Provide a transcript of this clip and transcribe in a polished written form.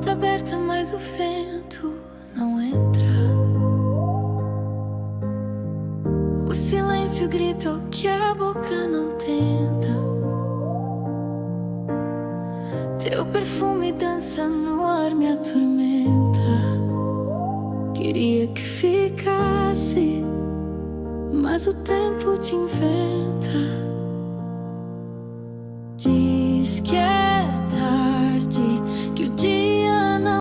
porta aberta, mas o vento não entra. O silêncio grita o que a boca não tenta. Teu perfume dança no ar, me atormenta. Queria que ficasse, mas o tempo te inventa.